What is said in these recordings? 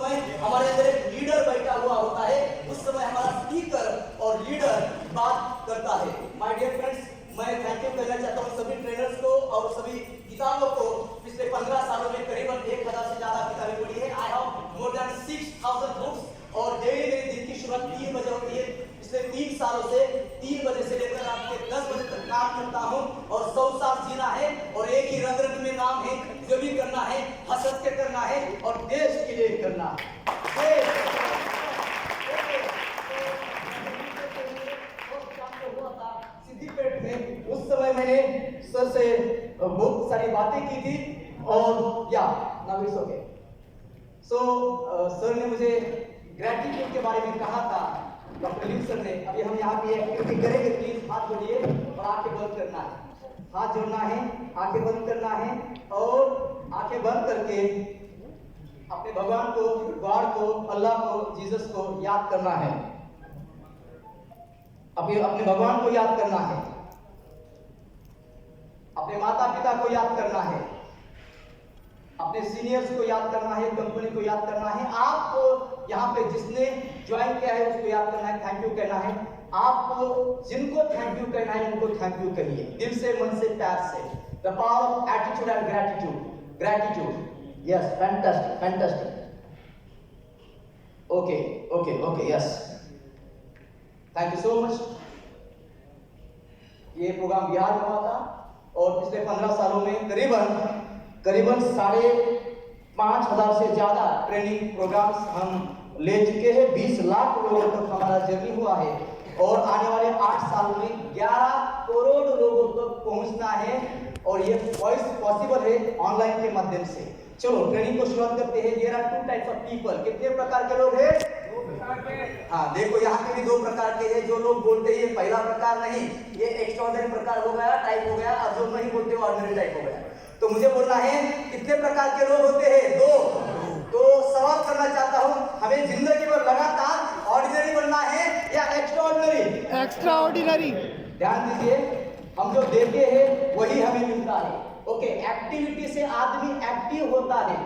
समय हमारे अंदर एक लीडर बैठा हुआ होता है, उस समय हमारा स्पीकर और लीडर बात करता है। माय डियर फ्रेंड्स, मैं थैंक यू कहना चाहता हूँ सभी ट्रेनर्स को और सभी किताबों को। पिछले 15 सालों में करीबन 1000 से ज्यादा किताबें पढ़ी है। I have more than 6000 books और डेली मेरी दिन की शुरुआत 3 बजे होती है। पिछले 3 सालों से 3 बजे से लेकर रात के 10 बजे तक काम करता हूँ और 100 साल जीना है और एक ही रंग रंग में नाम है, जो भी करना है हंस के करना है और देश के लिए करना है। सिद्दीपेट में उस समय मैंने सर से बहुत सारी बातें की थी और या now it's okay. So sir ने मुझे ग्रेटिट्यूड के बारे में कहा था, डॉक्टर लिम सर ने। अभी हम यहाँ पे एक्टिविटी करेंगे, प्लीज हाथ जोड़िए और आंखें बंद करना है। हाथ जोड़ना है, आंखें बंद करना है और आंखें बंद करके अपने भगवान को, गॉड को, अल्लाह को, जीसस को याद करना है। अपने भगवान को याद करना है, अपने माता पिता को याद करना है, अपने सीनियर्स को याद करना है, कंपनी को याद करना है, आपको यहाँ पे जिसने ज्वाइन किया है उसको याद करना है, थैंक यू कहना है। आपको जिनको थैंक यू कहना है उनको थैंक यू कहिए, दिल से, मन से, प्यार से। The power of attitude and gratitude. Gratitude, yes, fantastic, fantastic. Okay okay okay, yes, thank you so much. ये प्रोग्राम बिहार में हुआ था और पिछले 15 सालों में करीबन 5,500 से ज्यादा ट्रेनिंग प्रोग्राम्स हम ले चुके हैं। 20 लाख लोगों तक हमारा जर्नी हुआ है और आने वाले 8 सालों में 11 करोड़ लोगों तक पहुंचना है और ये पॉसिबल है ऑनलाइन के माध्यम से। चलो ट्रेनिंग को शुरुआत करते हैं। There are 2 types of people. कितने प्रकार के लोग हैं? 2 प्रकार के। हाँ, देखो यहाँ के भी 2 प्रकार के हैं। जो लोग बोलते हैं ये पहला प्रकार नहीं, ये एक्स्ट्राऑर्डिनरी प्रकार हो गया, टाइप हो गया, और जो नहीं बोलते वो ऑर्डिनरी टाइप हो गया। तो मुझे बोलना है कितने प्रकार के लोग होते हैं? 2। तो सवाल करना चाहता हूँ, हमें जिंदगी में लगातार ऑर्डिनरी बनना है या एक्स्ट्राऑर्डिनरी? एक्स्ट्राऑर्डिनरी। ध्यान दीजिए, हम जो देते हैं वही हमें मिलता है। ओके, एक्टिविटी से आदमी एक्टिव होता है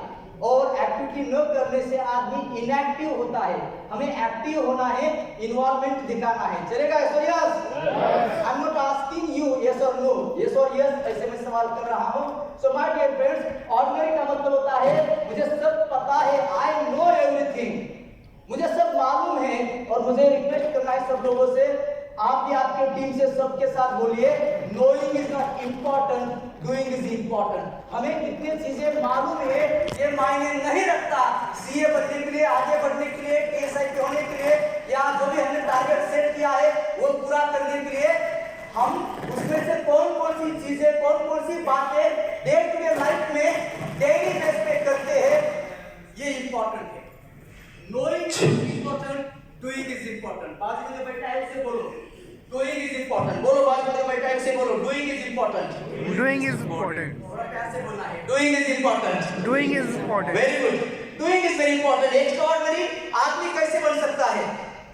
और एक्टिविटी न करने से आदमी इनएक्टिव होता है। हमें एक्टिव होना है, इन्वॉल्वमेंट दिखाना है। चलेगा? Yes. I am not asking you yes और नो, यस और यस ऐसे मैं सवाल कर रहा हूँ। So my dear friends, ordinary का मतलब होता है मुझे सब पता है, आई नो एवरीथिंग, मुझे सब मालूम है। और मुझे रिक्वेस्ट करना है सब लोगों से, आप भी आपके टीम से सबके साथ बोलिए, knowing is not important, doing is important. हमें कितनी चीजें मालूम है ये मायने नहीं रखता। सीए बनने के लिए, आगे बढ़ने के लिए, केएसआई होने के लिए, या जो भी हमने टारगेट सेट किया है वो पूरा करने के लिए हम उसमें से कौन कौन सी चीजें, कौन कौन सी बातें डे टू डे लाइफ में डेली बेस पे करते हैं, ये इंपॉर्टेंट है। Knowing is important, doing is important. बाजू में बैठा है उसे बोलो डूइंग इज इम्पोर्टेंट। बोलो, बाजू में बैठा है उसे बोलो doing is important. Doing is important. थोड़ा प्यार से बोलना है, doing is important. Doing is important. Very good, doing is very important. Extraordinary आदमी कैसे बन सकता है?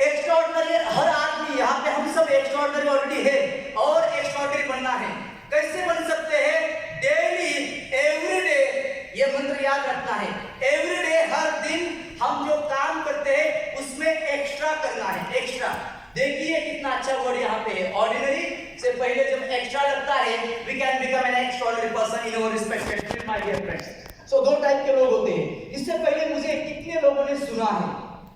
एक्स्ट्राऑर्डिनरी हर आदमी, यहाँ पे हम सब एक्स्ट्राऑर्डिनरी ऑलरेडी है और एक्स्ट्राऑर्डिनरी बनना है। कैसे बन सकते हैं? डेली, एवरीडे, ये मंत्र याद रखना है। एवरीडे, हर दिन हम जो काम करते हैं उसमें एक्स्ट्रा करना है। एक्स्ट्रा, देखिए कितना अच्छा वर्ड यहाँ पे है। ऑर्डिनरी से पहले जब एक्स्ट्रा लगता है, we can become an extraordinary person in our respected field, my dear friends. So 2 type के लोग होते हैं। इससे पहले मुझे कितने लोगों ने सुना है?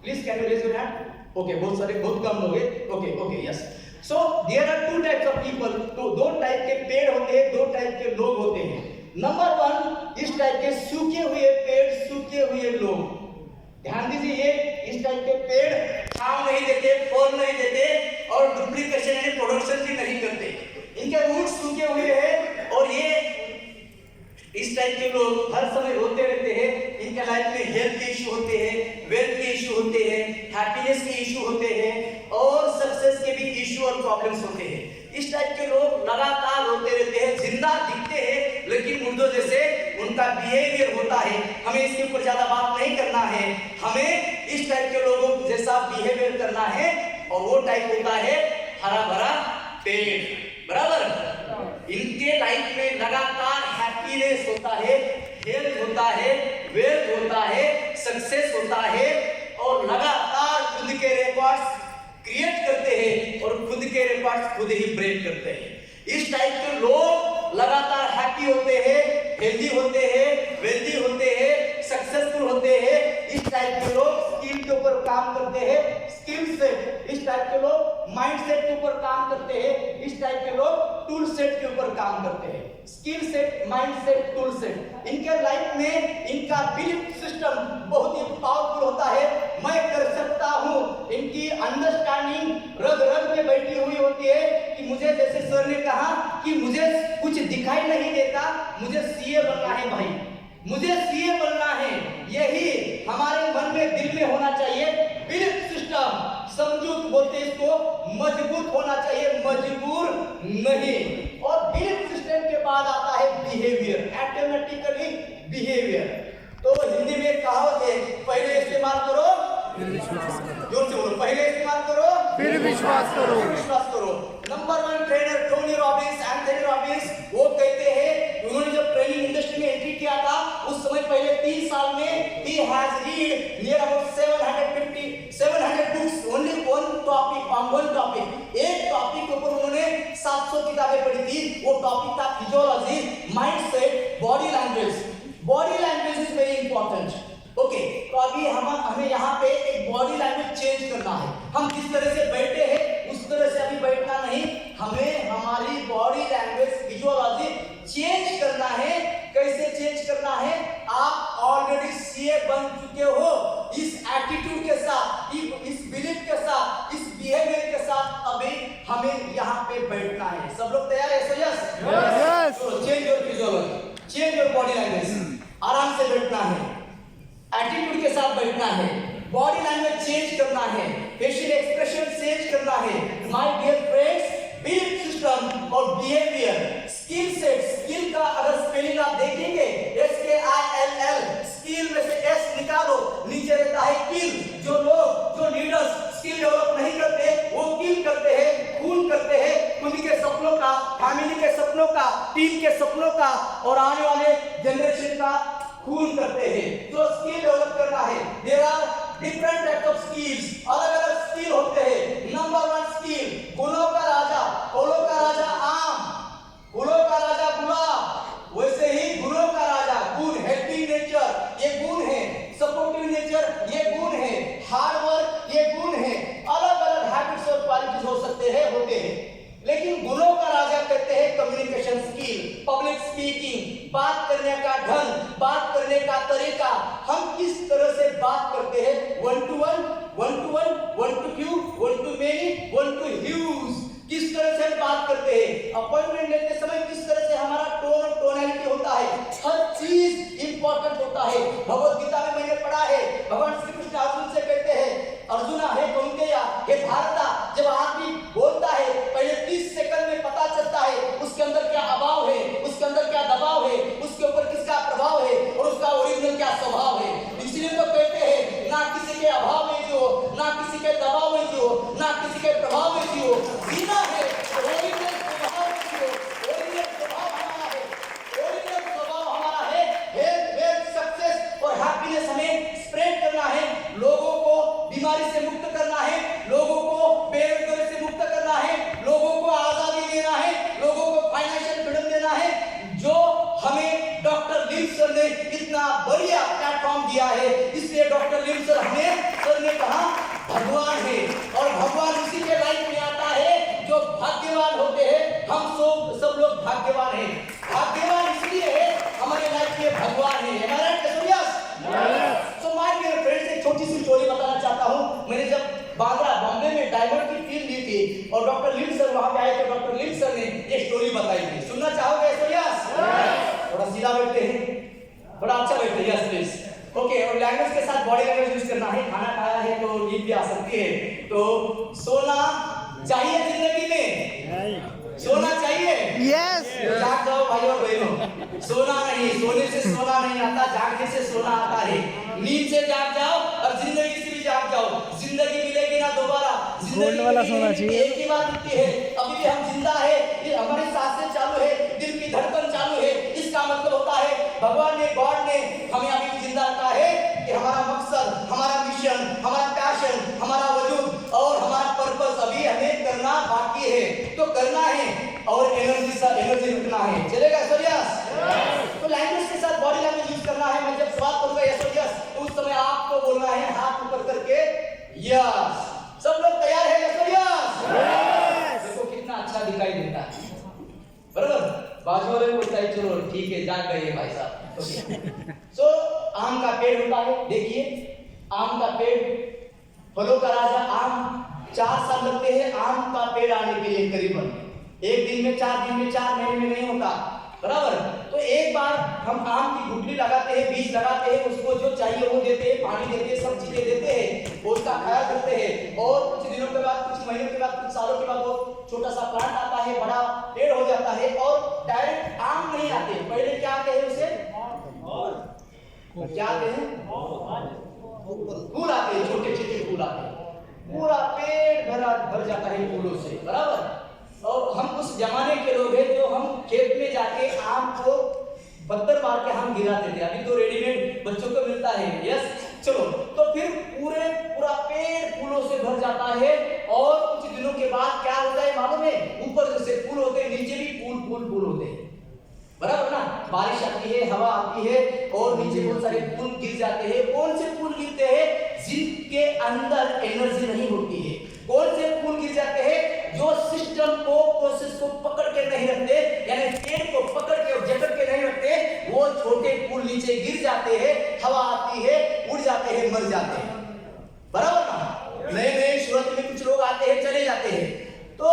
Please can you raise your hand? Okay, बहुत सारे, बहुत कम लोग हैं। Okay okay, yes. So there are 2 types of people. तो 2 टाइप के पेड़ होते हैं, 2 टाइप के लोग होते हैं। नंबर 1, इस टाइप के सूखे हुए पेड़, सूखे हुए लोग। ध्यान दीजिए, ये इस टाइप के पेड़ छांव नहीं देते, फल नहीं देते और डुप्लीकेशन यानी प्रोडक्शन भी नहीं करते। इनके रूट सूखे हुए हैं और ये इस टाइप के लोग हर समय रोते रहते हैं। इनके लाइफ में हेल्थ के इशू होते हैं, वेल्थ के इशू होते हैं, हैप्पीनेस के इशू होते हैं और सक्सेस के भी इशू और प्रॉब्लम्स होते हैं। इस टाइप के लोग लगातार रोते रहते हैं, जिंदा दिखते हैं लेकिन मुर्दों जैसे उनका बिहेवियर होता है। हमें इसके ऊपर ज्यादा बात नहीं करना है, हमें इस टाइप के लोगों जैसा बिहेवियर करना है और वो टाइप होता है हरा भरा पेड़, बराबर। इनके लाइफ में लगातार हैप्पीनेस होता है, हेल्थ होता है, वेल्थ होता है, सक्सेस होता है पॉइंट्स खुद ही ब्रेक करते हैं। इस टाइप के लोग लगातार हैप्पी होते हैं, हेल्दी होते हैं, वेल्दी होते हैं, सक्सेसफुल होते हैं। इस टाइप के लोग स्किल के ऊपर काम करते हैं, स्किल सेट। इस टाइप के लोग माइंड सेट के ऊपर काम करते हैं। इस टाइप के लोग टूल सेट के ऊपर काम करते हैं। Skill set, mind set, tool set, इनके लाइफ में इनका बिलीफ सिस्टम बहुत ही पावरफुल होता है। मैं कर सकता हूँ, इनकी अंडरस्टैंडिंग रग रग में बैठी हुई होती है कि मुझे, जैसे सर ने कहा कि मुझे कुछ दिखाई नहीं देता, मुझे सीए बनना है भाई, मुझे सीए बनना है। यही हमारे मन में, दिल में होना चाहिए। बिलीफ सिस्टम समझूत बोलते इसको, मजबूत होना चाहिए, मजबूर नहीं। और बिलीफ सिस्टम के बाद आता है बिहेवियर, ऑटोमेटिकली बिहेवियर। तो हिंदी में एक कहावत है, पहले इस्तेमाल करो फिर विश्वास करो, जोर से बोलो, पहले इस्तेमाल करो फिर विश्वास करो। विश्वास करो। Number 1 trainer Tony Robbins, Anthony Robbins, वो कहते हैं, उन्होंने जब ट्रेनिंग इंडस्ट्री में एंट्री किया था उस समय पहले 3 साल में he has read near about 700 books only one topic, on one topic। एक टॉपिक के ऊपर उन्होंने 700 किताबें पढ़ी थी। वो टॉपिक था physiology, mindset, body language. Body language is very important. Okay, तो अभी हमें यहाँ पे एक बॉडी लैंग्वेज चेंज करना है। हम जिस तरह से बैठे हैं उस तरह से अभी बैठना नहीं, हमें हमारी बॉडी लैंग्वेज, फिजियोलॉजी चेंज करना है। कैसे चेंज करना है? आप ऑलरेडी सीए बन चुके हो। इस एटीट्यूड के साथ, इस बिलीफ के साथ, इस बिहेवियर के साथ अभी हमें यहाँ पे बैठना है। सब लोग तैयार है? So yes, change your physiology, change your body language. आराम से बैठना है, एटीट्यूड के साथ बैठना है, बॉडी लैंग्वेज चेंज करना है, फेशियल एक्सप्रेशन चेंज करना है। My dear friends, belief system और बिहेवियर, स्किल सेट, स्किल का अगर स्पेलिंग आप देखेंगे SKILL, स्किल में से S निकालो, नीचे रहता है किल। जो लोग, जो लीडर्स स्किल डेवलप नहीं करते वो किल करते हैं, खून करते हैं खुद के सपनों का, फैमिली के सपनों का, टीम के सपनों का और आने वाले जनरेशन का खून करते हैं। जो स्किल डेवलप करना है, there are different types of skills, अलग अलग स्किल होते हैं। नंबर 1 स्किल, गुणों का राजा, फलों का राजा आम, फूलों का राजा गुलाब, वैसे ही गुणों का राजा गुड, हेल्पिंग नेचर ये गुण है, सपोर्टिव नेचर ये गुण है, हार्ड वर्क ये गुण है। अलग अलग हैबिट्स और क्वालिटीज हो सकते हैं, होते हैं। लेकिन गुणों का राजा कहते हैं कम्युनिकेशन स्किल, पब्लिक स्पीकिंग, बात करने का ढंग, बात करने का तरीका, हम किस तरह से बात करते हैं, 1 to 1, 1 to 1, 1 to few, 1 to many, 1 to huge, किस तरह से हम बात करते हैं। अपॉइंटमेंट लेते समय किस तरह से हमारा टोन और टोनैलिटी होता है, हर चीज इंपॉर्टेंट होता है। भगवत गीता में मैंने पढ़ा है, भगवान श्री कृष्ण अर्जुन से कहते हैं, अर्जुना हे कौन्तेया, हे भारता, जब आदमी बोलता है पहले 30 सेकंड में पता चलता है उसके अंदर क्या अभाव है, उसके अंदर क्या दबाव है, उसके ऊपर किसका प्रभाव है और उसका ओरिजिनल क्या स्वभाव है। इसलिए तो कहते हैं ना किसी के अभाव में जियो, ना किसी के दबाव में जियो, ना किसी के प्रभाव में जियो, जीना है ओरिजिनल स्वभाव में जियो। ओरिजिनल स्वभाव हमारा है, ओरिजिनल स्वभाव हमारा है। हेल्थ, वेल्थ, सक्सेस और हैप्पीनेस हमें स्प्रेड करना है, लोगों को बीमारी से मुक्त करना है, लोगों को बेरोजगारी से मुक्त करना है, लोगों को आजादी देना है, लोगों को फाइनेंशियल फ्रीडम देना है। जो हमें डॉक्टर लिम सर ने इतना बढ़िया प्लेटफॉर्म दिया है, इसलिए डॉक्टर लिम सर ने कहा भगवान है और भगवान उसी के लाइफ में आता है जो भाग्यवान होते हैं। हम सब लोग भाग्यवान हैं। भाग्यवान इसलिए है हमारे लाइफ में भगवान है। सो माय डियर फ्रेंड्स, एक छोटी सी स्टोरी बताना चाहता हूँ। मैंने जब बांद्रा बॉम्बे में डायमंड की फील्ड ली थी और डॉक्टर लिम सर वहां पे आए थे, डॉक्टर लिम सर ने ये स्टोरी बताई थी। सुनना चाहोगे? थोड़ा सीधा बैठते हैं, थोड़ा अच्छा बैठते हैं। Yes please. ओके, और लैंग्वेज के साथ बॉडी लैंग्वेज यूज करना है। खाना खाया है तो नींद भी आ सकती है। तो सोना चाहिए जिंदगी में, सोना चाहिए। यस, जाग जाओ भाई और बहनों, सोना नहीं, सोने से सोना नहीं आता, जागने से सोना आता है। नींद से जाग जाओ और जिंदगी से भी जाग जाओ। जिंदगी मिलेगी ना दोबारा, गोल्ड वाला सोना चाहिए। एक ही बात होती है, अभी भी हम जिंदा है, ये हमारी सांसें चालू है, दिल की धड़कन चालू है। इसका मतलब होता है भगवान ने, गॉड ने हमें अभी भी जिंदा रखा है कि हमारा मकसद, हमारा मिशन, हमारा पैशन, हमारा वजूद और हमारा पर्पस अभी हमें करना बाकी है। फिरना है, चलेगा यस और यस? तो लैंग्वेज के साथ बॉडी लैंग्वेज यूज करना है। मैं जब सवाल करूंगा यस और यस तो उस समय आपको बोलना है हाथ ऊपर करके यस। सब लोग तैयार है यस और यस? देखो कितना अच्छा दिखाई देता है, बराबर? बाजू वाले बोलता है चलो ठीक है जान गए भाई साहब। सो आम का पेड़ होता है, देखिए आम का पेड़, फलों का राजा आम। 4 साल लगते हैं आम का पेड़ आने के लिए, करीबन 1 दिन में, 4 दिन में, 4 महीने में नहीं होता, बराबर? तो एक बार हम आम की गुठली लगाते हैं, बीज लगाते हैं, उसको जो चाहिए वो देते हैं, पानी देते हैं, सब चीजें देते हैं, उसका ख्याल रखते हैं और कुछ दिनों के बाद, कुछ महीनों के बाद, कुछ सालों के बाद वो छोटा सा प्लांट आता है, बड़ा पेड़ हो जाता है और डायरेक्ट आम नहीं आते। पहले क्या आते हैं उसे, क्या आते हैं, फूल आते हैं, छोटे छोटे फूल आते हैं, पूरा पेड़ भर जाता है फूलों से, बराबर? और हम उस जमाने के लोग हैं जो हम खेत में जाके आम को पत्थर मार के हम गिराते थे। अभी तो रेडीमेड बच्चों को मिलता है, यस? चलो, तो फिर पूरा पेड़ फूलों से भर जाता है और कुछ दिनों के बाद क्या होता है मालूम है? ऊपर जैसे फूल होते हैं, नीचे भी फूल होते हैं, बराबर ना? बारिश आती है, हवा आती है और नीचे बहुत सारे फूल गिर जाते हैं। कौन से फूल गिरते हैं? जिनके अंदर एनर्जी नहीं होती है। कौन से फूल गिर जाते हैं? जो सिस्टम को, प्रोसेस को पकड़ के नहीं रखते, यानी पेड़ को पकड़ के और जकड़ के नहीं रखते, वो छोटे फूल नीचे गिर जाते हैं, हवा आती है, उड़ जाते हैं, मर जाते हैं, बराबर ना? नए सूरत में कुछ लोग आते हैं, चले जाते हैं। तो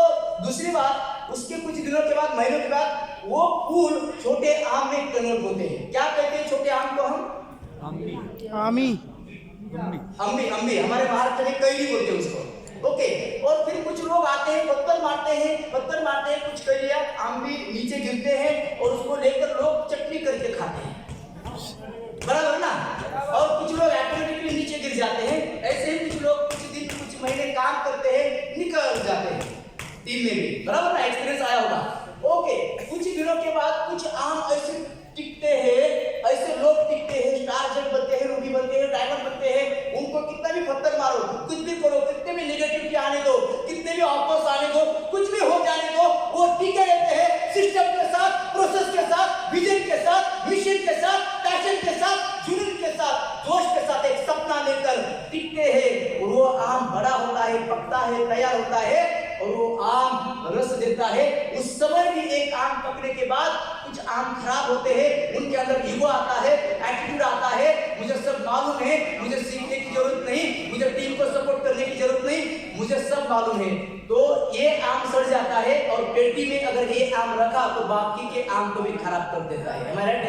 दूसरी बात, उसके कुछ दिनों के बाद, महीनों के बाद वो फूल छोटे आम में कन्वर्ट होते हैं। क्या कहते हैं छोटे आम को हम? आमी। अम्मी, हमारे महाराष्ट्र में कैरी बोलते हैं उसको, ओके? और फिर कुछ लोग आते हैं, पत्थर मारते हैं, कुछ कैरिया आम भी नीचे गिरते हैं और उसको लेकर लोग चटनी करके खाते हैं, बराबर ना? और कुछ लोग ऑटोमेटिकली नीचे गिर जाते हैं। ऐसे ही कुछ लोग कुछ दिन, कुछ महीने काम करते हैं, निकल जाते हैं टीम में भी, बराबर ना? एक्सपीरियंस आया होगा, ओके? कुछ दिनों के बाद कुछ आम ऐसे टिकते हैं, ऐसे लोग टिकते हैं, स्टार जज बनते हैं, रूबी बनते हैं, डायमंड बनते हैं। उनको कितना भी पत्थर मारो, कुछ भी करो, कितने भी नेगेटिविटी आने दो, कितने भी ऑफर्स आने दो, कुछ भी हो जाने दो, वो टिके रहते हैं सिस्टम के साथ, प्रोसेस के साथ, विजन के साथ, मिशन के साथ, पैशन के साथ, जुनून के साथ, जोश के साथ, एक सपना लेकर टिकते हैं। और वो आम बड़ा होता है, पकता है, तैयार होता है और वो आम रस देता है। उस समय भी एक आम पकने के बाद कुछ आम खराब होते हैं, उनके अंदर ईगो आता है, एटीट्यूड आता है, मुझे सब मालूम है, मुझे सीखने की जरूरत नहीं, मुझे टीम को सपोर्ट करने की जरूरत नहीं, मुझे सब मालूम है। तो ये आम सड़ जाता है और पेटी में अगर ये आम रखा तो बाकी के आम को भी खराब कर देता है। Am I right?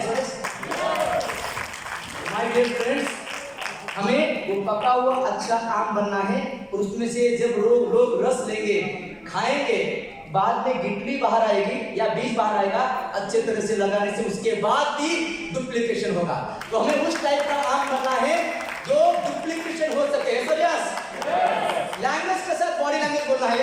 My dear friends, हमें वो पका हुआ अच्छा आम बनना है और उसमें से जब लोग रस लेंगे, खाएंगे, बाद में गिटली बाहर आएगी या बीज बाहर आएगा, अच्छे तरह से लगाने से उसके बाद भी डुप्लीकेशन होगा। तो हमें उस टाइप का आम बनना है जो डुप्लीकेशन हो सके। लैंग्वेज के साथ बॉडी लैंग्वेज बोलना है।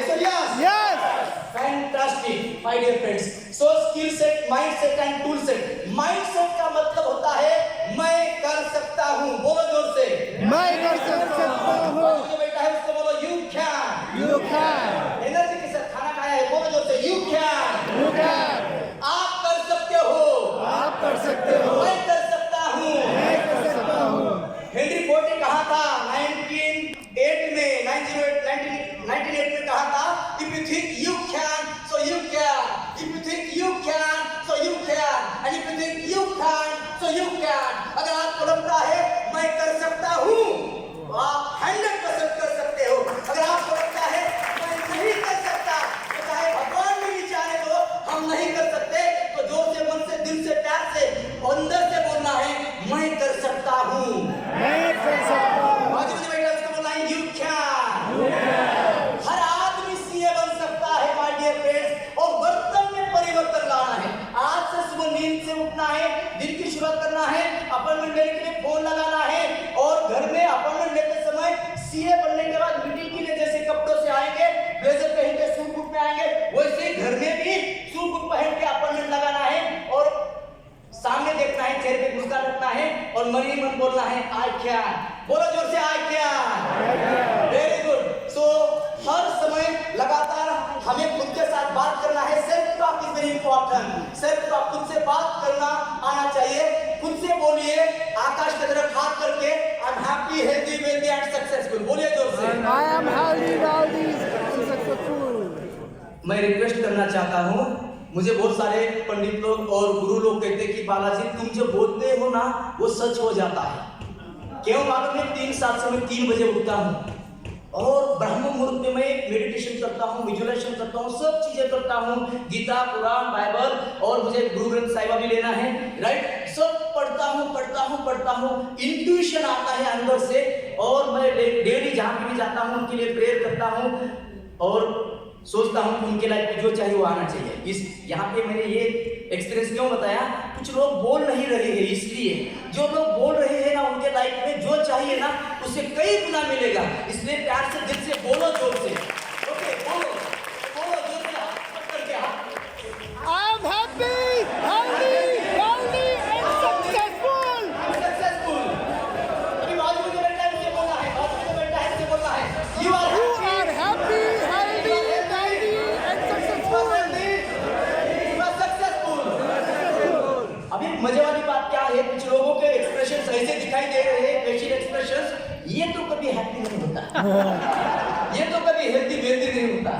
Fantastic my dear friends. So skill set, mindset and tool set. Mindset का मतलब होता है मैं कर सकता हूँ। बोलो जोर से, मैं कर सकता हूँ। जो बेटा है उसको बोलो यू कैन। एनर्जी के साथ खाना खाया है, बोलो जोर से यू कैन। आप कर सकते हो, मैं कर सकता हूँ। हेनरी फोर्ड ने कहा था 1908 में कहा था, if you think you can, so you can. If you think you can, so you can. And if you think you can, so you can. अगर आपको लगता है मैं कर सकता हूँ, तो आप 100% कर सकते हो। अगर आपको लगता है मैं नहीं कर सकता, तो चाहे भगवान भी चाहे तो हम नहीं कर सकते, तो जोर से, मन से, दिल से, प्यार से, अंदर से बोलना है मैं कर सकता हूँ। You can. हर आदमी सीए बन सकता है माय डियर फ्रेंड्स, और बर्तन में परिवर्तन लाना है। आज से सुबह नींद से उठना है, दिन की शुरुआत करना है, अपॉइंटमेंट लेने के लिए फोन लगाना है, और घर में अपॉइंटमेंट लेते समय सीए बनने के बाद मीटिंग के लिए जैसे कपड़ों से आएंगे, ब्लेजर पहन के सूट बूट में आएंगे, वैसे घर में भी सूट बूट पहन के अपॉइंटमेंट लगाना है और सामने देखना है, चेहरे पे मुस्कान रखना है और मन ही मन बोलना है आई कैन। बोलो जोर से I can. Very good. So हर समय लगातार हमें खुद के साथ बात करना है। Self talk is very important. Self successful, बोलिए जोर से। I am healthy, wealthy, successful. मैं रिक्वेस्ट करना चाहता हूँ, मुझे बहुत सारे पंडित लोग और गुरु लोग कहते हैं कि बालाजी तुम जो बोलते हो ना वो सच हो जाता है। क्यों मालूम है? 3 साल से मैं 3 बजे उठता हूँ और ब्रह्म मुहूर्त में मैं मेडिटेशन करता हूँ, विजुअलाइजेशन करता हूँ, सब चीजें करता हूँ, गीता, कुरान, बाइबल और मुझे गुरु ग्रंथ साहिब भी लेना है, राइट। सब पढ़ता हूँ, इंट्यूशन आता है अंदर से और मैं डेली जहाँ भी जाता हूँ उनके लिए प्रेयर करता हूँ और सोचता हूँ कि उनके लाइफ में जो चाहिए वो आना चाहिए। इस यहाँ पे मैंने ये एक्सपीरियंस क्यों बताया, कुछ लोग बोल नहीं रहे हैं, इसलिए जो लोग बोल रहे हैं ना उनके लाइफ में जो चाहिए ना उससे कई गुना मिलेगा। इसलिए प्यार से दिल से बोलो, जोर से, ओके, बोलो जोर से, हाथ करके हाथ। I am happy, healthy, wealthy, and successful. Successful. अभी बाजू में जो बैठा है उसे बोलना है, बाजू में जो बैठा है उसे बोलना है, you are You are happy, healthy, wealthy, and successful. अभी मजे वाली बात क्या है, कुछ लोगों के एक्सप्रेशंस ऐसे दिखाई दे रहे हैं, फेशियल एक्सप्रेशंस, ये तो कभी हैप्पी नहीं होता, ये तो कभी हेल्दी वेल्दी नहीं होता।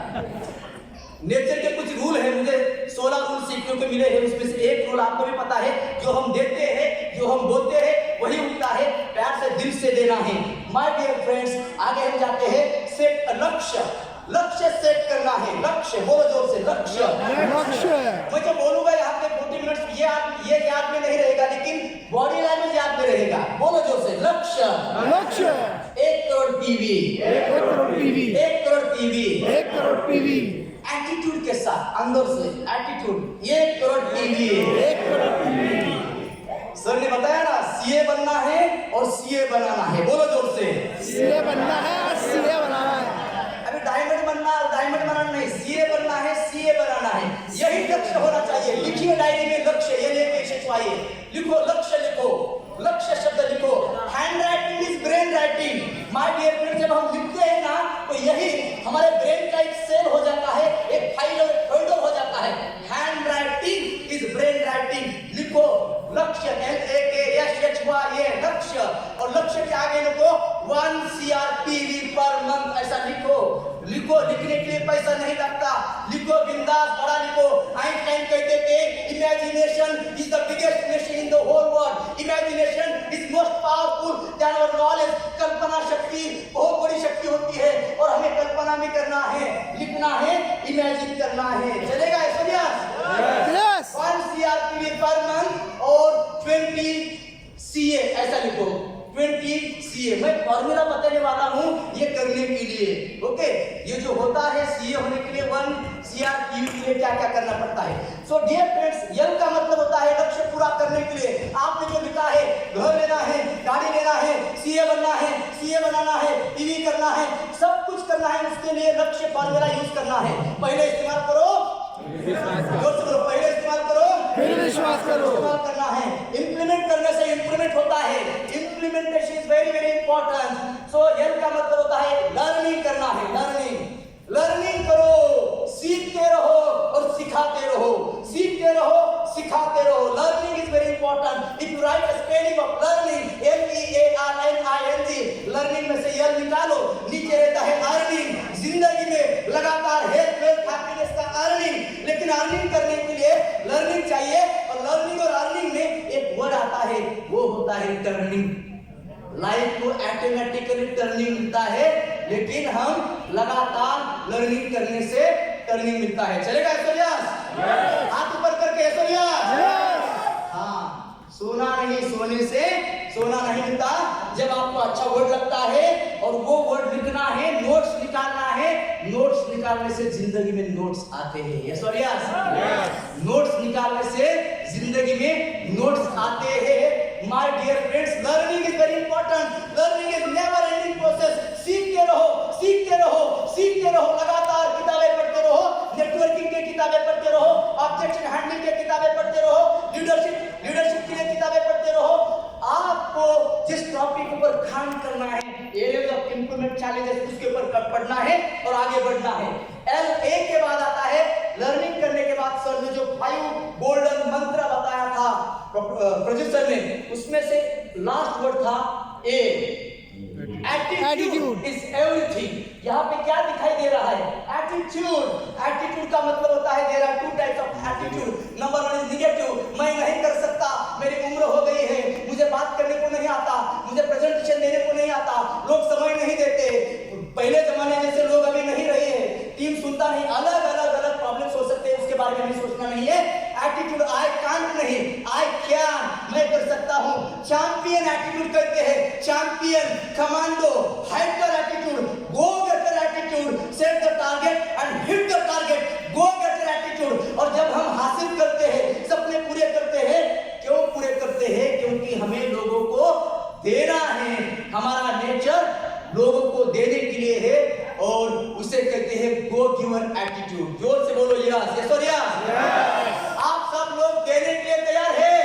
नेचर के कुछ रूल है, मुझे 16 रूल सीखने को मिले हैं, उसमें से एक रूल आपको भी पता है, जो हम देते हैं, जो हम बोलते हैं वही उठता है, प्यार से दिल से देना है। माय डियर फ्रेंड्स, आगे हम जाते हैं, सेट अ लक्ष्य सेट करना है, लक्ष्य, बोलो जोर से, लक्ष्य। मैं जो बोलूंगा यहाँ पे 40 मिनट्स ये याद में नहीं रहेगा, लेकिन बॉडी लैंग्वेज याद में रहेगा। बोलो जोर से, लक्ष्य। 1 crore TV, 1 crore TV, attitude के साथ, अंदर से एटीट्यूड, 1 करोड़ टीवी। सर ने बताया ना, सीए बनना है और सीए बनाना है, बोलो जोर से, सीए बनना है और सीए बनाना है। अभी डायमंड बनना और डायमंड बनाना नहीं, सीए बनना है, सीए बनाना है, यही लक्ष्य होना चाहिए। लिखिए डायरी में लक्ष्य, ये लेके छिपवाइए, लिखो लक्ष्य, लिखो लक्ष्य शब्द लिखो। Handwriting is brain writing. My dear friends, जब हम लिखते हैं ना तो यही हमारे ब्रेन का एक सेल हो जाता है, एक फाइल और एक फोल्डर हो जाता है। Hand writing is brain writing. लिखो लक्ष्य, LAKSHY, लक्ष्य, और लक्ष्य के आगे लिखो 1 CRPV पर मंथ, ऐसा लिखो। लिखने के लिए पैसा नहीं लगता, लिखो बिंदास, बड़ा लिखो। आइंस्टाइन कहते थे imagination is the biggest machine in the whole world, imagination is most powerful than our knowledge. कल्पना शक्ति बहुत बड़ी शक्ति होती है और हमें कल्पना भी करना है, लिखना है, इमेजिन करना है। चलेगा Aishwarya? Yes. 1 CRPV per month और 20 CA, ऐसा लिखो 20 CA। मैं फॉर्मूला बताने वाला हूँ ये करने के लिए, ओके। ये जो होता है सीए होने के लिए 1 CRPV के लिए क्या क्या करना पड़ता है। सो डियर फ्रेंड्स, यल का मतलब होता है लक्ष्य पूरा करने के लिए। आपने जो लिखा है, घर लेना है, गाड़ी लेना है, सीए बनना है, सीए बनाना है, टीवी करना है, सब कुछ करना है, उसके लिए लक्ष्य फॉर्मूला यूज करना है। पहले इस्तेमाल करो, पहले इस्तेमाल करो, फिर विश्वास करो। इस्तेमाल करना है। इंप्लीमेंट करने से इंप्रूवमेंट होता है। Implementation is very very important. So L का मतलब होता है लर्निंग करना है, लर्निंग करो, सीखते रहो और सिखाते रहो, सीखते रहो, सिखाते रहो। Learning is very important. If you right spelling of learning, LEARNING, learning में से यल निकालो, नीचे रहता है अर्निंग। जिंदगी में लगातार हेल्थ, वेल्थ, हैप्पीनेस का अर्निंग, लेकिन अर्निंग करने के लिए लर्निंग चाहिए, और लर्निंग और अर्निंग में एक वर्ड आता है, वो होता है टर्निंग। लाइफ को ऑटोमेटिकली टर्निंग मिलता है, लेकिन हम लगातार लर्निंग करने से टर्निंग मिलता है। चलेगा ऐश्वर्या? हाथ ऊपर करके ऐश्वर्या। हाँ, सोना नहीं, सोने से सोना नहीं मिलता। जब आपको अच्छा वर्ड लगता है और वो वर्ड लिखना है, नोट्स निकालना है, नोट्स निकालने से जिंदगी में नोट्स आते हैं। ऐश्वर्या, नोट्स निकालने से जिंदगी में नोट्स आते हैं। My dear friends, learning is very important. Learning is never ending process. सीखते रहो, सीखते रहो, सीखते रहो, लगातार किताबें पढ़ते रहो, नेटवर्किंग की किताबें पढ़ते रहो, ऑब्जेक्शन हैंडलिंग की किताबें पढ़ते रहो, लीडरशिप के लिए किताबें पढ़ते रहो। आपको जिस टॉपिक पर काम करना है, एरियाज ऑफ इंप्रूवमेंट, चैलेंजेस, उसके ऊपर पढ़ना है और आगे बढ़ना है। LA के बाद आता है लर्निंग करने के बाद सर ने जो 5 गोल्डन मंत्र बताया था प्रोड्यूसर ने, उसमें से लास्ट वर्ड था A, Attitude. is everything. यहाँ पे क्या दिखाई दे रहा है? Attitude. Attitude का मतलब होता है there are two types of attitude. Number one is negative. मैं नहीं कर सकता, मेरी उम्र हो गई है, मुझे बात करने को नहीं आता, मुझे प्रेजेंटेशन देने को नहीं आता, लोग समय नहीं देते, पहले जमाने जैसे लोग अभी नहीं रहे हैं, टीम सुनता नहीं, अलग अलग प्रॉब्लम्स हो सकते हैं, उसके बारे में नहीं सोचना नहीं है। एटीट्यूड आई कांट नहीं, आई कैन, मैं कर सकता हूं। चैंपियन एटीट्यूड कहते हैं, champion, commando, hitter attitude, go getter attitude, set the target and hit the target, go getter attitude. और जब हम हासिल करते हैं, सपने पूरे करते हैं, क्यों पूरे करते हैं? क्योंकि हमें लोगों को देना है, हमारा नेचर लोगों को देने के लिए है, और उसे कहते हैं गो गिवर एटीट्यूड। जोर से बोलो यस, यस और यस। आप सब लोग देने के लिए तैयार है?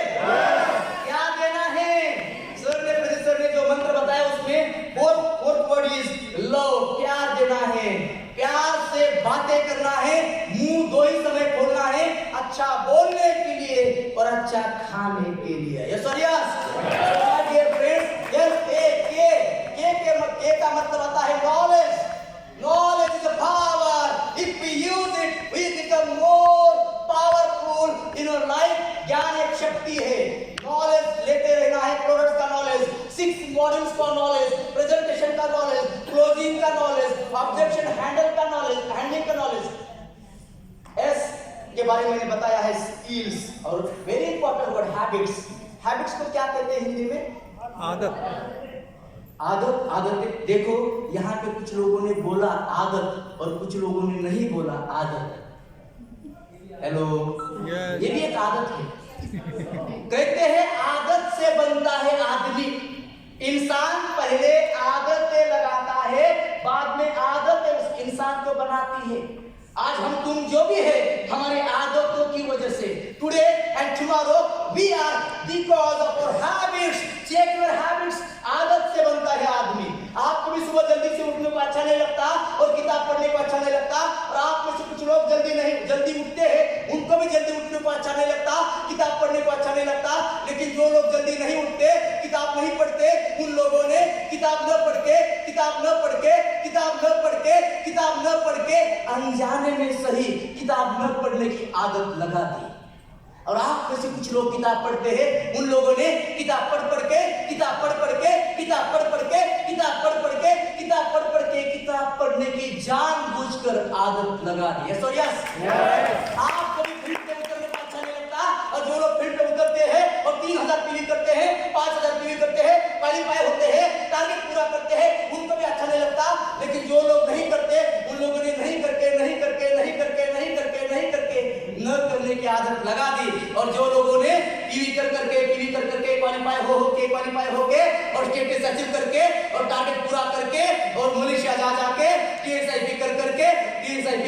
क्या देना है? सर ने, प्रोफेसर ने जो मंत्र बताया उसमें फोर्थ वर्ड इज लव, प्यार देना है, प्यार से बातें करना है, मुंह दो ही समय खोलना है, अच्छा बोलने के लिए और अच्छा खाने के लिए। यस और यस। डियर फ्रेंड्स, यस के का मतलब आता है knowledge. Knowledge is a power. If we use it, we become more powerful in our life. ज्ञान एक शक्ति है। Knowledge लेते रहना है, प्रोडक्ट्स का नॉलेज, 6 मॉड्यूल्स का नॉलेज, प्रेजेंटेशन का नॉलेज, क्लोजिंग का नॉलेज, ऑब्जेक्शन हैंडल का नॉलेज, हैंडलिंग का नॉलेज। एस के बारे में मैंने बताया है स्किल्स, और very important word habits. Habits को क्या कहते हैं हिंदी में? आदत। आदत देखो, यहाँ पे कुछ लोगों ने बोला आदत और कुछ लोगों ने नहीं बोला आदत। हेलो, ये भी एक आदत है। कहते हैं आदत से बनता है आदमी। इंसान पहले आदतें लगाता है, बाद में आदतें उस इंसान को बनाती है। आज हम तुम जो भी है हमारे आदतों की वजह से, today and tomorrow we are because of our habits. Check your habits. आदत से बनता है आदमी। आपको भी सुबह जल्दी से उठने को अच्छा नहीं लगता और किताब पढ़ने को अच्छा नहीं लगता, और आप में से कुछ लोग जल्दी उठते हैं, उनको भी जल्दी उठने को अच्छा नहीं लगता, किताब पढ़ने को अच्छा नहीं लगता। लेकिन जो लोग जल्दी नहीं उठते, किताब नहीं पढ़ते, उन लोगों ने किताब न पढ़ के अनजाने में सही किताब न पढ़ने की आदत लगा दी। और आप में से कुछ लोग किताब पढ़ते हैं, उन लोगों ने किताब पढ़ के किताब पढ़ने की जानबूझकर आदत लगा दी। यस और यस। आपको भी फील्ड पे उतरने को अच्छा नहीं लगता, और जो लोग फील्ड पे उतरते हैं और 3000 पीवी करते हैं, 5000 पीवी करते हैं, क्वालीफाई होते हैं, टारगेट पूरा करते हैं, उनको भी अच्छा नहीं लगता। लेकिन जो लोग नहीं करते, उन लोगों ने नहीं करके न करने की आदत लगा दी। और जो लोगों ने पीवी करके क्वालीफाई होके और स्टेटस अचीव करके और टारगेट पूरा करके और मलेशिया जाके टीएसआईपी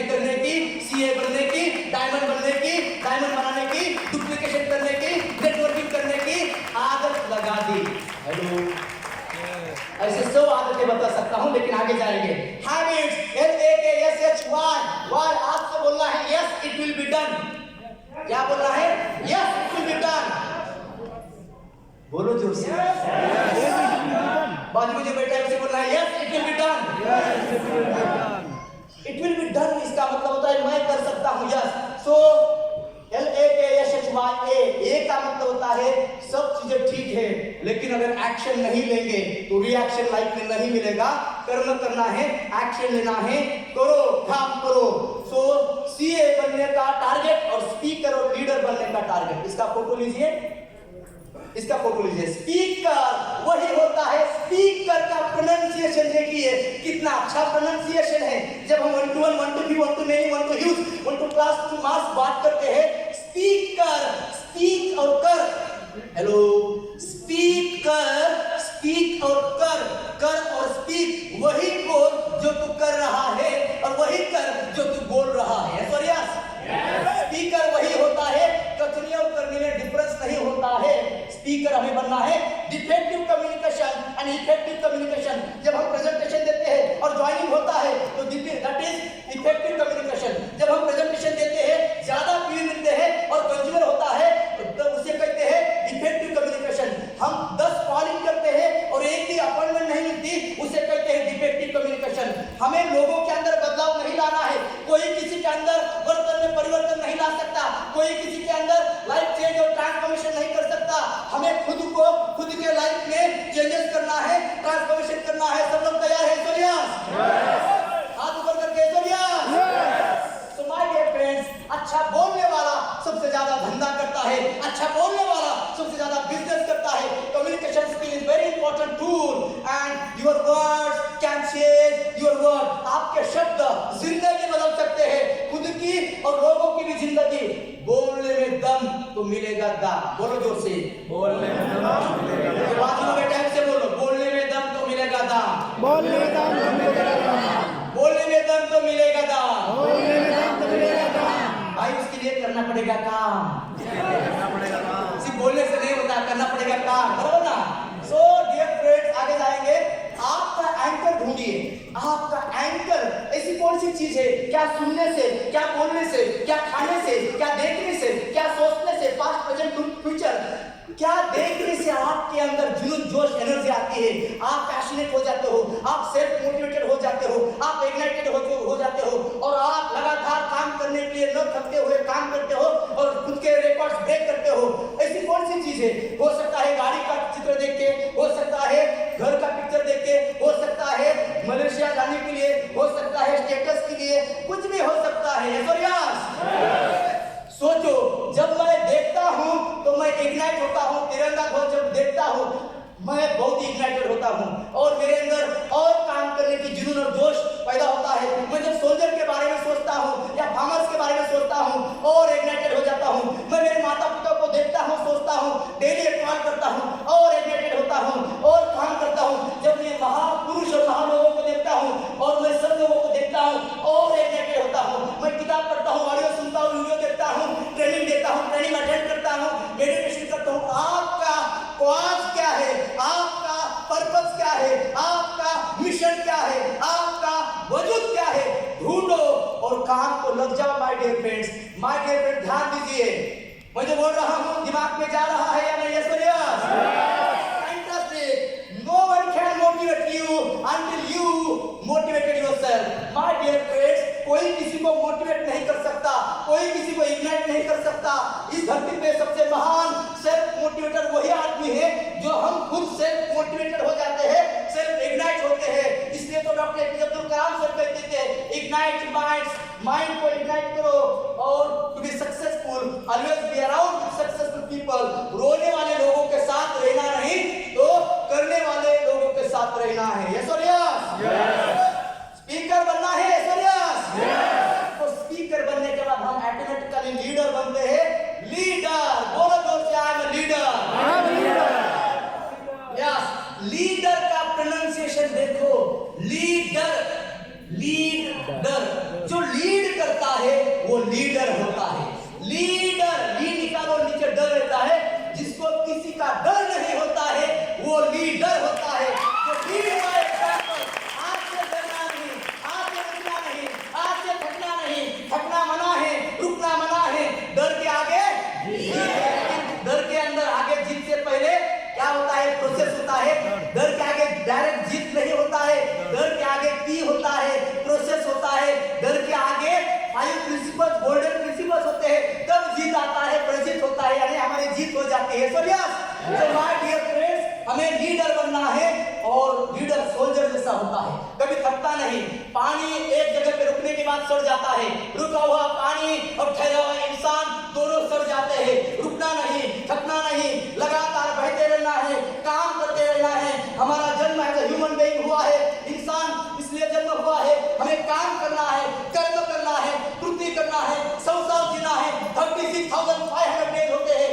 करने की, सीए बनने की, डायमंड बनाने की, डुप्लीकेशन करने की, नेटवर्किंग करने की आदत लगा दी। हेलो, ऐसे 100 आदतें बता सकता हूं, लेकिन आगे जाएंगे। हैबिट्स, HABITS, आपसे बोलना है yes it will be done. क्या बोलना है? Yes it will be done. बोलो जोर से। बाजू में जो बैठा है उसे बोलना है yes it will be done. It will be done इसका मतलब होता है मैं कर सकता हूं। यस, सो LAKSHY, ए का मतलब होता है सब चीजें ठीक है, लेकिन अगर एक्शन नहीं लेंगे तो रिएक्शन लाइफ में नहीं मिलेगा। कर्म करना है, एक्शन लेना है, करो, काम करो। सो सीए बनने का टारगेट और स्पीकर और लीडर बनने का टारगेट, इसका फोटो लीजिए। स्पीकर वही होता है, स्पीकर का प्रोनाउंसिएशन देखिए कितना अच्छा प्रोनाउंसिएशन है। जब हम 1 to 1, 1 to be, 1 to many, 1 to use, 1 to class, 2 मास बात करते हैं, स्पीकर, स्पीक और कर। हेलो, स्पीकर, स्पीक और कर और स्पीक, वही बोल जो तू कर रहा है और वही कर जो तू बोल रहा है। Sorry yes. स्पीकर वही होता है, कथनी और करने में डिफरेंस नहीं होता है। स्पीकर हमें बनना है defective communication and effective communication. जब हम प्रेजेंटेशन देते हैं और ज्वाइनिंग होता है तो दैट इज इफेक्टिव कम्युनिकेशन। जब हम प्रेजेंटेशन देते हैं, ज्यादा व्यू मिलते हैं और कंज्यूमर होता है तो उसे कहते हैं इफेक्टिव कम्युनिकेशन। हम 10 कॉलिंग करते हैं और एक भी अपॉइंटमेंट नहीं मिलती, उसे कहते हैं हमें लोगों के अंदर बदलाव नहीं लाना है। कोई किसी के अंदर वर्तन में परिवर्तन नहीं ला सकता, कोई किसी के अंदर लाइफ चेंज और ट्रांसफॉर्मेशन नहीं कर सकता। हमें खुद को खुद के लाइफ में चेंजेस करना है, ट्रांसफॉर्मेशन करना है। सब लोग तैयार है? हाथ ऊपर करके सो माय डियर फ्रेंड्स, अच्छा बोलने वाला सबसे ज्यादा धंधा करता है, अच्छा बोलने वाला सबसे ज्यादा बिजनेस करता है। Communication skill is very important tool and your words can change your world. आपके शब्द जिंदगी बदल सकते हैं, खुद की और लोगों की भी जिंदगी। बोलने में दम तो मिलेगा दाम। बोलो जोर से, बोलने में दम मिलेगा दाम। बाजू में टाइम से बोलो, बोलने में दम तो मिलेगा दाम। बोलने में दम तो मिलेगा दाम। बोलने में दम तो मिलेगा दाम। बोलने में दम तो मिलेगा दाम। भाई उसके लिए करना पड़ेगा काम, सिर्फ बोलने से नहीं होता, करना पड़ेगा काम, बराबर ना? सो डियर फ्रेंड्स, आगे जाएंगे। आपका एंकर ढूंढिए। आपका एंकर ऐसी कौन सी चीज है? क्या सुनने से, क्या बोलने से, क्या खाने से, क्या देखने से, क्या सोचने से, पास्ट प्रेजेंट फ्यूचर, क्या देखने से आपके अंदर जुनून जोश एनर्जी आती है? आप पैशनेट हो जाते हो, आप सेल्फ मोटिवेटेड हो जाते हो, आप इग्नाइटेड हो जाते हो और आप लगातार काम करने के लिए न थकते हुए काम करते हो और खुद के रिकॉर्ड्स ब्रेक करते हो। ऐसी कौन सी चीज है? हो सकता है गाड़ी का चित्र देख के, हो सकता है घर का पिक्चर देख के, हो सकता है मलेशिया जाने के लिए, हो सकता है स्टेटस के लिए, कुछ भी हो सकता है। सोचो, जब मैं देखता हूं तो मैं इग्नाइट होता हूं। तिरंगा ध्वज जब देखता हूं मैं बहुत इग्नाइटेड होता हूं और मेरे अंदर और काम करने की जुनून और जोश पैदा होता है। मैं जब सोल्जर के बारे में सोचता हूं या फार्मर्स के बारे में सोचता हूं और इग्नाइटेड हो जाता हूं। मैं मेरे माता पिता को देखता हूं, सोचता हूं, डेली इस्तेमाल करता हूं और इग्नाइटेड होता हूं और काम करता हूं। जब मैं महापुरुष और महालोगों को देखता हूं और मैं सब लोगों को देखता हूं और इग्नाइटेड होता हूं। मैं किताब पढ़ता हूं, ऑडियो सुनता हूं, वीडियो देखता हूं, ट्रेनिंग देता हूं, ट्रेनिंग अटेंड करता हूं, मेडिटेशन करता हूं। आपका कॉज क्या है? आपका पर्पस क्या है? आपका मिशन क्या है? आपका वजूद क्या है? ढूंढो और काम को लग जाओ। माय डियर फ्रेंड्स, ध्यान दीजिए, मैं जो बोल रहा हूं दिमाग में जा रहा है या नहीं? Fantastic. No one can motivate you until you motivated yourself. My dear friends, कोई किसी को मोटिवेट नहीं कर सकता, कोई किसी को इग्नाइट नहीं कर सकता। इस धरती पे सबसे महान सेल्फ मोटिवेटर वही आदमी है जो हम खुद सेल्फ मोटिवेटेड हो जाते हैं, सेल्फ इग्नाइट होते हैं। इसलिए तो doctor APJ Abdul Kalam sir कहते थे, इग्नाइट माइंड्स, माइंड को इग्नाइट करो और to be successful always be around successful people. रोने वाले लोगों के साथ रहना नहीं तो करने वाले लोगों के साथ रहना है। यस और यस? स्पीकर बनना है? यस और यस? तो स्पीकर बनने के बाद हम ऑटोमेटिकली लीडर बनते हैं। लीडर बोलो जोर से, I am a leader. Yes, leader का प्रोनाउंसिएशन देखो, लीडर, लीडर। जो लीड करता है वो लीडर होता है। लीडर, लीड निकालो, नीचे डर रहता है। जिसको किसी का डर नहीं होता है वो लीडर होता है। जो लीड बाय एग्जांपल, आज से डरना नहीं, आज से रुकना नहीं, आज से थकना नहीं। थकना मना है, रुकना मना है। डर के आगे जीत है। डर के अंदर आगे जीत से पहले क्या होता है? प्रोसेस होता है। डर के आगे डायरेक्ट जीत नहीं होता है, डर के आगे पी होता है, प्रोसेस होता है। डर के आगे 5 प्रिंसिपल्स, गोल्डन प्रिंसिपल्स होते हैं, तब जीत आता है, प्रजित होता है, यानी हमारी जीत हो जाती है। So yes, my dear friends, हमें लीडर बनना है और लीडर सोल्जर जैसा होता है, कभी थकता नहीं। पानी एक जगह पे रुकने के बाद सड़ जाता है। रुका हुआ पानी और ठहरा हुआ इंसान दोनों सड़ जाते हैं। रुकना नहीं, थकना नहीं, लगातार बहते रहना है, काम करते रहना है। हमारा जन्म एज अ ह्यूमन बीइंग हुआ है, इंसान इसलिए जन्म हुआ है। हमें काम करना है, कर्म करना है, कृति करना है, 100 साल जीना है। 36,500 डेज होते हैं।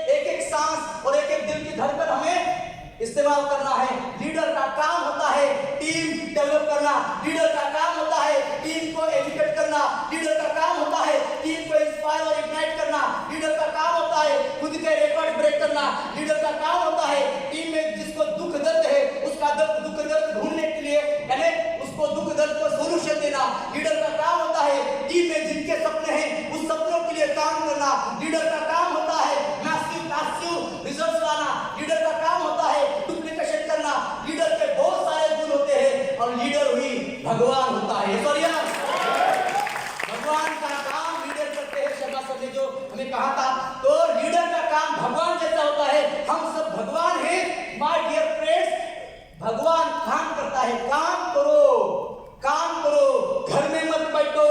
एक सांस और एक दिल की धड़कन हमें इस्तेमाल करना है। लीडर का काम होता है टीम डेवलप करना, लीडर का काम होता है टीम को एजुकेट करना, लीडर का काम होता है टीम को इंस्पायर और इग्नाइट करना, लीडर का काम होता है खुद के रिकॉर्ड ब्रेक करना, लीडर का काम होता है टीम में जिसको दुख दर्द है उसका दुख दर्द ढूंढने के लिए, यानी उसको दुख दर्द को सोल्यूशन देना। लीडर का काम होता है टीम में जिनके सपने हैं उस सपनों के लिए काम करना। लीडर का काम होता है मैसिव रिजल्ट्स लाना। लीडर का काम होता है डुप्लीकेशन करना। लीडर के बहुत सारे गुण होते हैं और लीडर हुई भगवान होता है। भगवान का काम लीडर करते हैं। शर्मा सर ने जो हमें कहा था, तो लीडर का काम भगवान जैसा होता है। हम सब भगवान हैं माय डियर फ्रेंड्स। भगवान काम करता है। काम करो, काम करो, घर में मत बैठो।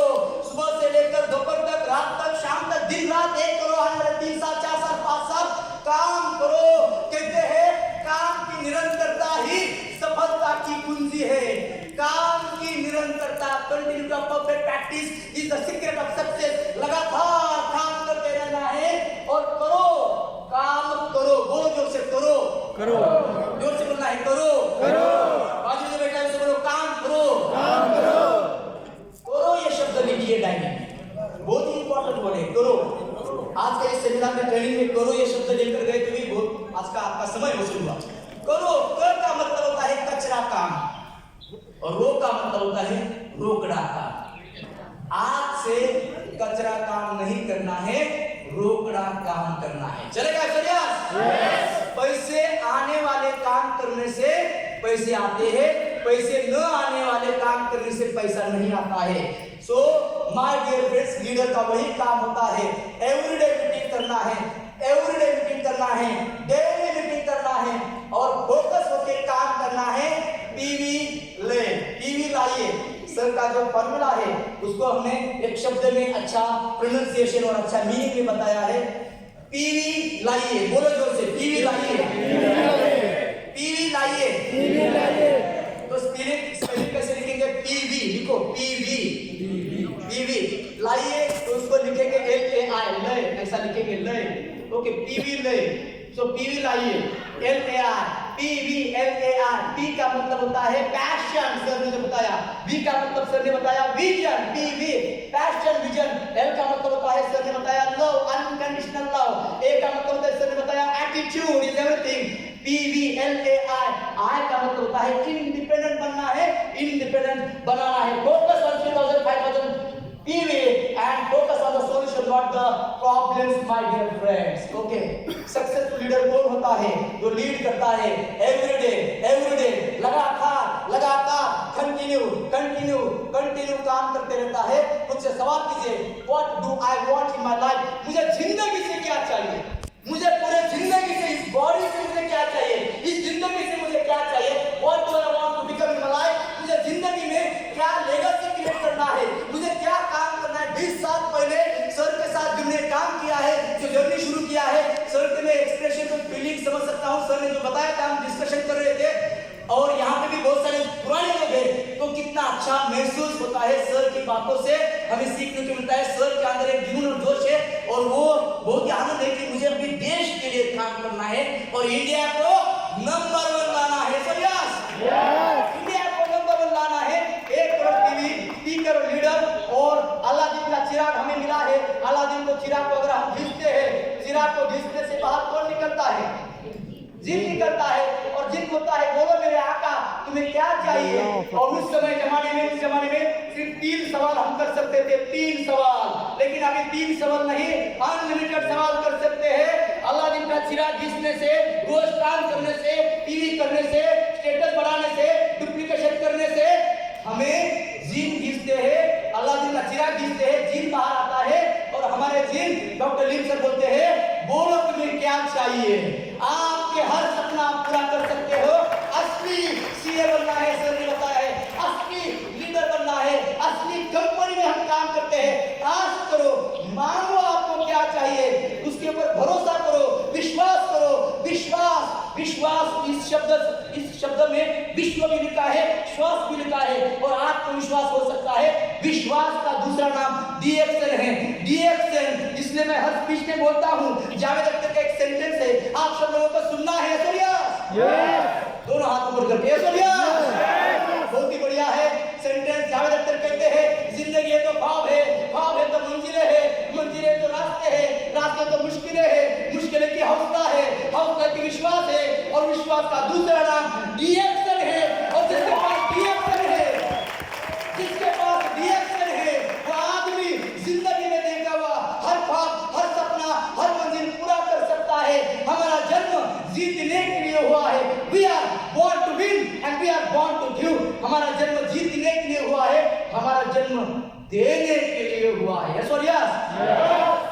सुबह से लेकर दोपहर तक, रात तक, शाम तक, दिन रात एक करो। 3 साल 4 साल 5 साल काम करो। कहते हैं काम की निरंतरता ही सफलता की कुंजी है। काम की निरंतरता, कंटिन्यू का perfect practice is the secret of success. लगातार काम करते रहना है और करो, काम करो। बोलो जोर से, करो करो। जोर से बोलना है, करो करो। बाजू में बैठा है उसे बोलो, काम करो काम करो। करो ये शब्द लिखिए डायरी में, बहुत ही इंपॉर्टेंट वर्ड है, करो। आज के इस सेमिनार में, ट्रेनिंग में करो ये शब्द लेकर गए तो भी बहुत आज का आपका समय वसूल हुआ। करो, कर का मतलब होता है कचरा काम, और रो का मतलब होता है रोकड़ा काम। आज से कचरा काम नहीं करना है, रोकड़ा काम करना है। चलेगा प्रयास? पैसे आने वाले काम करने से पैसे आते हैं, पैसे न आने वाले काम करने से पैसा नहीं आता है। So my dear friends, leader का वही काम होता है। एवरीडे मीटिंग करना है, एवरीडे मीटिंग करना है, डेली मीटिंग करना है और फोकस होकर काम करना है। पीवी लाइए। सर का जो फॉर्मूला है उसको हमने एक शब्द में अच्छा प्रोनाउंसिएशन और अच्छा मीनिंग में बताया है। पीवी लाइए, बोलो जोर से, पीवी लाइए, पीवी लाइए। तो स्पेलिंग कैसे लिखेंगे? पीवी लिखो, पीवी, पीवी लाइए। तो उसको लिखेंगे LAI, लय, ऐसा लिखेंगे लय। ओके, पीवी लय। सो पीवी लाइए, LAI, PVLAI। पी का मतलब होता है पैशन, सर ने जो बताया। वी का मतलब सर ने बताया vision, PV passion vision. L का मतलब होता है, सर ने बताया लव, अनकंडीशनल लव। A का मतलब होता है, सर ने बताया attitude is everything, PVLAI। I का मतलब होता है इंडिपेंडेंट बनना है, इंडिपेंडेंट बनाना है। Focus on 3000 5000 PV and focus on the solution, not the problems, my dear friends. Okay, successful leader कौन होता है? जो लीड करता है एवरीडे लगातार कंटिन्यू काम करते रहता है। मुझसे सवाल कीजिए, what do I want in my life? मुझे जिंदगी से क्या चाहिए? मुझे पूरे जिंदगी से, इस बॉडी से मुझे क्या चाहिए? इस जिंदगी से मुझे क्या चाहिए? What do I want to become in my life? मुझे जिंदगी में क्या लेगेसी क्रिएट करना है? मुझे क्या काम करना है? 20 साल पहले सर के साथ हमने काम किया है, जो जर्नी शुरू किया है, सर के मैं एक्सप्रेशन और फीलिंग समझ सकता हूं। सर ने जो बताया था, हम डिस्कशन कर रहे थे और यहाँ पे भी बहुत सारे पुराने लोग हैं, तो कितना अच्छा महसूस होता है। सर की बातों से हमें सीखने को मिलता है। सर के अंदर एक जुनून और जोश है और वो बहुत ही आनंद है कि मुझे अपने देश के लिए काम करना है और इंडिया को नंबर 1 लाना है। सर इंडिया को नंबर 1 लाना है। 1 करोड़ टीवी, 3 करोड़ लीडर और अलादीन का चिराग हमें मिला है। अलादीन को चिराग को अगर हम घिसते हैं, चिराग को घिसने से बाहर कौन निकलता है? जिन निकलता है। और जिन होता है, बोलो मेरे आका तुम्हें क्या चाहिए? और उस जमाने में सिर्फ 3 सवाल हम कर सकते थे, 3 सवाल। लेकिन अभी 3 सवाल नहीं, अनलिमिटेड सवाल कर सकते हैं। अलादीन का चिराग घिसने से, रोज काम करने से, टीवी करने से, स्टेटस बढ़ाने से, डुप्लीकेशन करने से हमें जिन घिसते हैं, अलादीन का चिराग घिसते हैं, जिन बाहर आता है। और हमारे जिन डॉक्टर लीम सर बोलते हैं, बोलो तुम्हें क्या चाहिए? आपके हर सपना पूरा कर सकते हो। असली सीए बनना है, सर ने बताया है, असली लीडर बनना है, असली कंपनी में हम काम करते हैं। आस करो, मांगो आपको क्या चाहिए, उसके ऊपर भरोसा करो, विश्वास करो। विश्वास इस शब्द में विश्व भी लिखा है, श्वास भी लिखा है और आत्मविश्वास हो सकता है। विश्वास का दूसरा नाम डीएक्शन है, डीएक्शन। इसलिए मैं हर स्पीच में बोलता हूं, जावेद अख्तर का एक सेंटेंस है, आप सब लोगों को सुनना है। दोनों हाथ ऊपर करके बहुत ही बढ़िया है सेंटेंस। जावेद अख्तर कहते हैं, जिंदगी है तो ख्वाब है तो मंजिलें है तो रास्ते हैं, रास्ते तो मुश्किलें है, मुश्किलें की हौसला है, हौसला की विश्वास है और विश्वास का दूसरा नाम डीएक्शन है। और जिसके पास डीएक्शन है वो आदमी जिंदगी में देखा हुआ हर ख्वाब, हर सपना, हर मंजिल पूरा कर सकता है। हमारा जन्म जीतने के लिए हुआ है। We are born to win and we are born to give। हमारा जन्म जीतने के लिए हुआ जन्म देने के लिए हुआ है। यस और यस।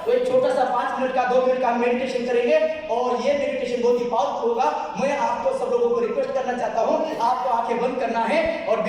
तो एक छोटा सा 5 मिनट का 2 मिनट का मेडिटेशन करेंगे और ये मेडिटेशन बहुत ही पावरफुल होगा। मैं आपको सब लोगों को रिक्वेस्ट करना चाहता हूँ, आपको आंखें बंद करना है और